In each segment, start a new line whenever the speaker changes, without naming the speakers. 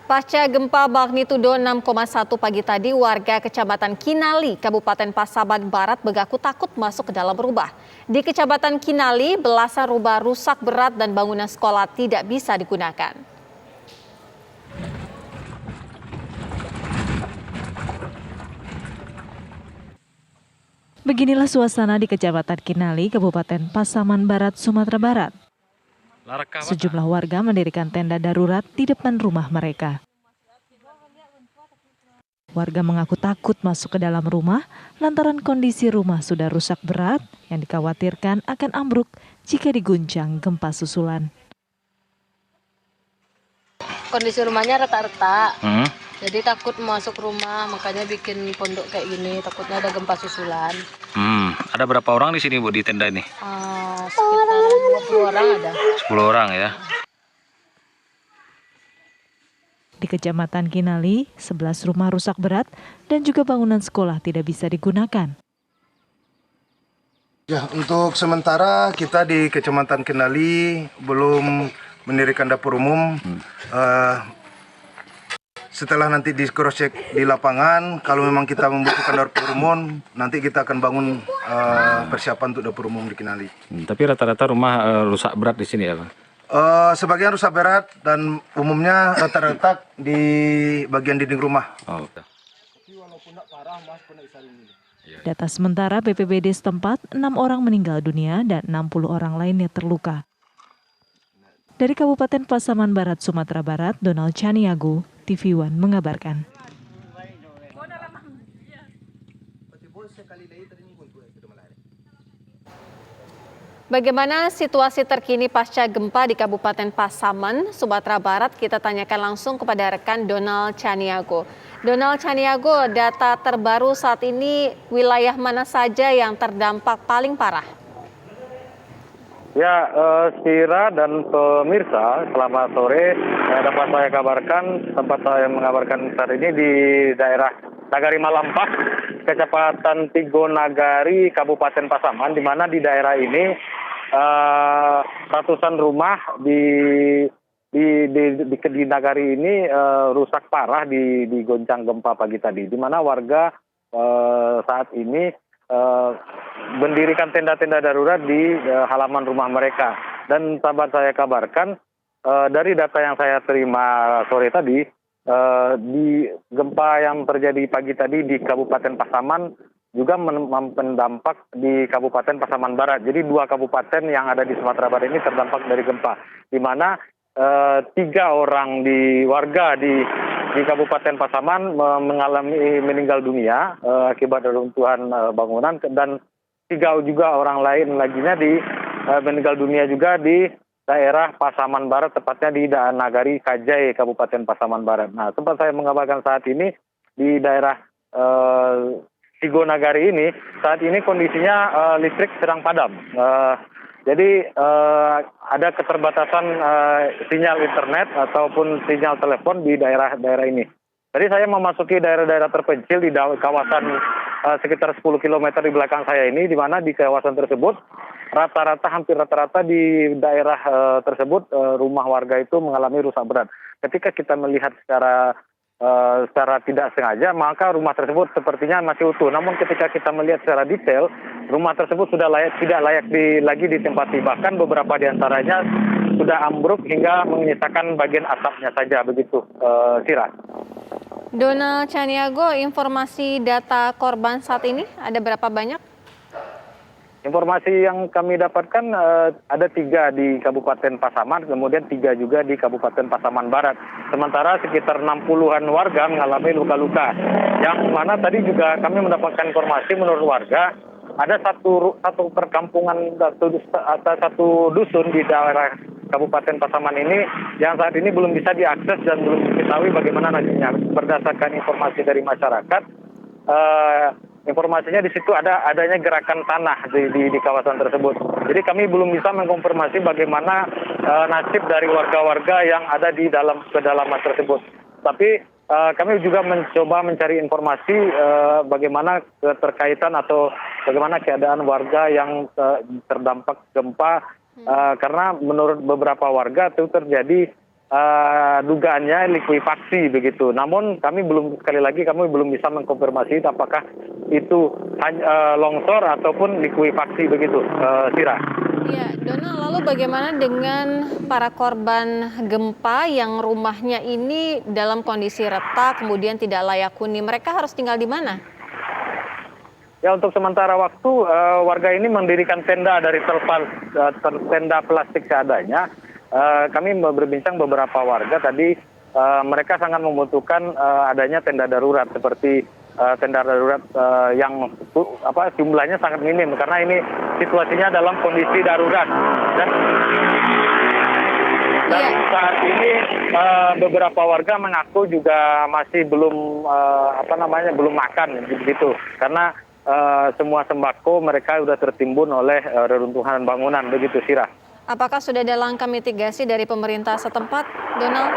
Pasca gempa magnitudo 6,1 pagi tadi, warga Kecamatan Kinali, Kabupaten Pasaman Barat mengaku takut masuk ke dalam rumah. Di Kecamatan Kinali, belasan rumah rusak berat dan bangunan sekolah tidak bisa digunakan.
Beginilah suasana di Kecamatan Kinali, Kabupaten Pasaman Barat, Sumatera Barat. Sejumlah warga mendirikan tenda darurat di depan rumah mereka. Warga mengaku takut masuk ke dalam rumah lantaran kondisi rumah sudah rusak berat yang dikhawatirkan akan ambruk jika diguncang gempa susulan.
Kondisi rumahnya retak-retak, jadi takut masuk rumah, makanya bikin pondok kayak gini, takutnya ada gempa susulan.
Ada berapa orang di sini Bu di tenda ini?
Sekitar 20 orang ada.
10 orang ya.
Di Kecamatan Kinali, 11 rumah rusak berat dan juga bangunan sekolah tidak bisa digunakan.
Ya, untuk sementara kita di Kecamatan Kinali belum mendirikan dapur umum. Setelah nanti di cross check di lapangan, kalau memang kita membutuhkan dapur umum, nanti kita akan bangun persiapan untuk dapur umum di Kinali.
Tapi rata-rata rumah rusak berat di sini ya Bang?
Sebagian rusak berat dan umumnya retak-retak di bagian dinding rumah.
Data sementara BPBD setempat, 6 orang meninggal dunia dan 60 orang lainnya terluka. Dari Kabupaten Pasaman Barat, Sumatera Barat, Donald Chaniago, TV One mengabarkan.
Bagaimana situasi terkini pasca gempa di Kabupaten Pasaman, Sumatera Barat? Kita tanyakan langsung kepada rekan Donald Chaniago. Donald Chaniago, data terbaru saat ini wilayah mana saja yang terdampak paling parah?
Ya, Sira dan pemirsa, selamat sore. Dapat saya kabarkan, tempat saya mengabarkan saat ini di daerah Nagari Malampak, Kecamatan Tigo Nagari, Kabupaten Pasaman, di mana di daerah ini ratusan rumah di Nagari ini rusak parah digoncang gempa pagi tadi, di mana warga saat ini mendirikan tenda-tenda darurat di halaman rumah mereka. Dan sahabat saya kabarkan, dari data yang saya terima sore tadi, di gempa yang terjadi pagi tadi di Kabupaten Pasaman juga mendampak di Kabupaten Pasaman Barat. Jadi 2 kabupaten yang ada di Sumatera Barat ini terdampak dari gempa, di mana 3 orang warga di Kabupaten Pasaman mengalami meninggal dunia akibat reruntuhan bangunan, dan 3 juga orang lain laginya meninggal dunia juga di daerah Pasaman Barat, tepatnya di Nagari Kajai, Kabupaten Pasaman Barat. Nah, tempat saya mengabarkan saat ini di daerah Tigo Nagari ini, saat ini kondisinya listrik sedang padam. Jadi ada keterbatasan sinyal internet ataupun sinyal telepon di daerah-daerah ini. Jadi saya memasuki daerah-daerah terpencil di kawasan sekitar 10 km di belakang saya ini, di mana di kawasan tersebut hampir rata-rata di daerah tersebut rumah warga itu mengalami rusak berat. Ketika kita melihat secara tidak sengaja, maka rumah tersebut sepertinya masih utuh. Namun ketika kita melihat secara detail, rumah tersebut sudah tidak layak lagi ditempati. Bahkan beberapa di antaranya sudah ambruk hingga menyisakan bagian atapnya saja, begitu, Sira.
Donald Chaniago, informasi data korban saat ini ada berapa banyak?
Informasi yang kami dapatkan ada 3 di Kabupaten Pasaman, kemudian 3 juga di Kabupaten Pasaman Barat. Sementara sekitar 60-an warga mengalami luka-luka. Yang mana tadi juga kami mendapatkan informasi menurut warga, ada satu perkampungan atau satu dusun di daerah Kabupaten Pasaman ini yang saat ini belum bisa diakses dan belum diketahui bagaimana nantinya. Berdasarkan informasi dari masyarakat, informasinya di situ adanya gerakan tanah di kawasan tersebut. Jadi kami belum bisa mengkonfirmasi bagaimana nasib dari warga-warga yang ada di dalam kedalaman tersebut. Tapi kami juga mencoba mencari informasi bagaimana keterkaitan atau bagaimana keadaan warga yang terdampak gempa, karena menurut beberapa warga itu terjadi dugaannya likuifaksi begitu. Namun kami belum bisa mengkonfirmasi apakah itu longsor ataupun likuifaksi begitu, Sira.
Ya, Donald, lalu bagaimana dengan para korban gempa yang rumahnya ini dalam kondisi retak, kemudian tidak layak huni? Mereka harus tinggal di mana?
Ya, untuk sementara waktu warga ini mendirikan tenda dari tenda plastik seadanya. Kami berbincang beberapa warga tadi, mereka sangat membutuhkan adanya tenda darurat seperti tenda darurat yang jumlahnya sangat minim karena ini situasinya dalam kondisi darurat dan saat ini beberapa warga mengaku juga masih belum belum makan begitu karena semua sembako mereka sudah tertimbun oleh reruntuhan bangunan begitu, Sira.
Apakah sudah ada langkah mitigasi dari pemerintah setempat, Donald?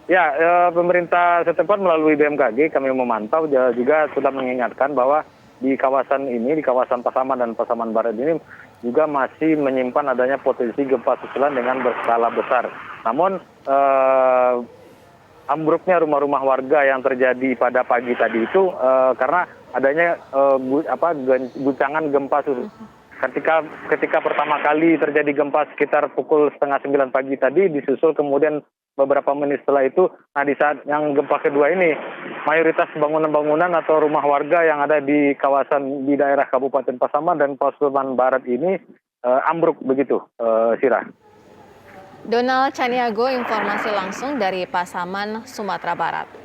Ya, pemerintah setempat melalui BMKG kami memantau juga sudah mengingatkan bahwa di kawasan ini, di kawasan Pasaman dan Pasaman Barat ini juga masih menyimpan adanya potensi gempa susulan dengan berskala besar. Namun ambruknya rumah-rumah warga yang terjadi pada pagi tadi itu karena adanya guncangan gempa susulan. Ketika pertama kali terjadi gempa sekitar pukul 8:30 pagi tadi, disusul kemudian beberapa menit setelah itu, nah di saat yang gempa kedua ini, mayoritas bangunan-bangunan atau rumah warga yang ada di kawasan di daerah Kabupaten Pasaman dan Pasaman Barat ini ambruk begitu, Sira.
Donald Caniago, informasi langsung dari Pasaman, Sumatera Barat.